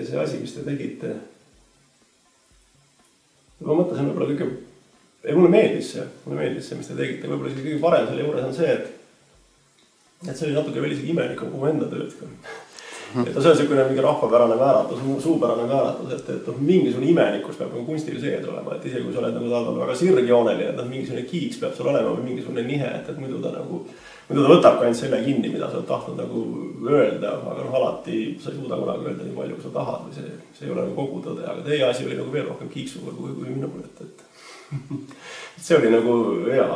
See asi, mis te tegite. Ma mõtlesin võib-olla kõige, mulle meeldis see, mis te tegite. Võib-olla isegi kõige parem selle juures on see, et see oli natuke veel isegi imelikum kui enda tööd. Et see on selline mingi rahvapärane määratus, suupärane määratus, et mingisugune imelikkus peab kunstil sees olema. Et isegi kui sa oled tahad olla väga sirgjooneline, et mingisugune kiiks peab sul olema või mingisugune nihe, et muidu ta võtab ka ainult selle kinni, mida sa oled tahtnud nagu öelda, aga alati sa ei suuda kunagi öelda nii palju, kui sa tahad või see ei ole kogu tõde, aga teie asi oli nagu veel rohkem kiiksuga kui minul, et see oli nagu hea.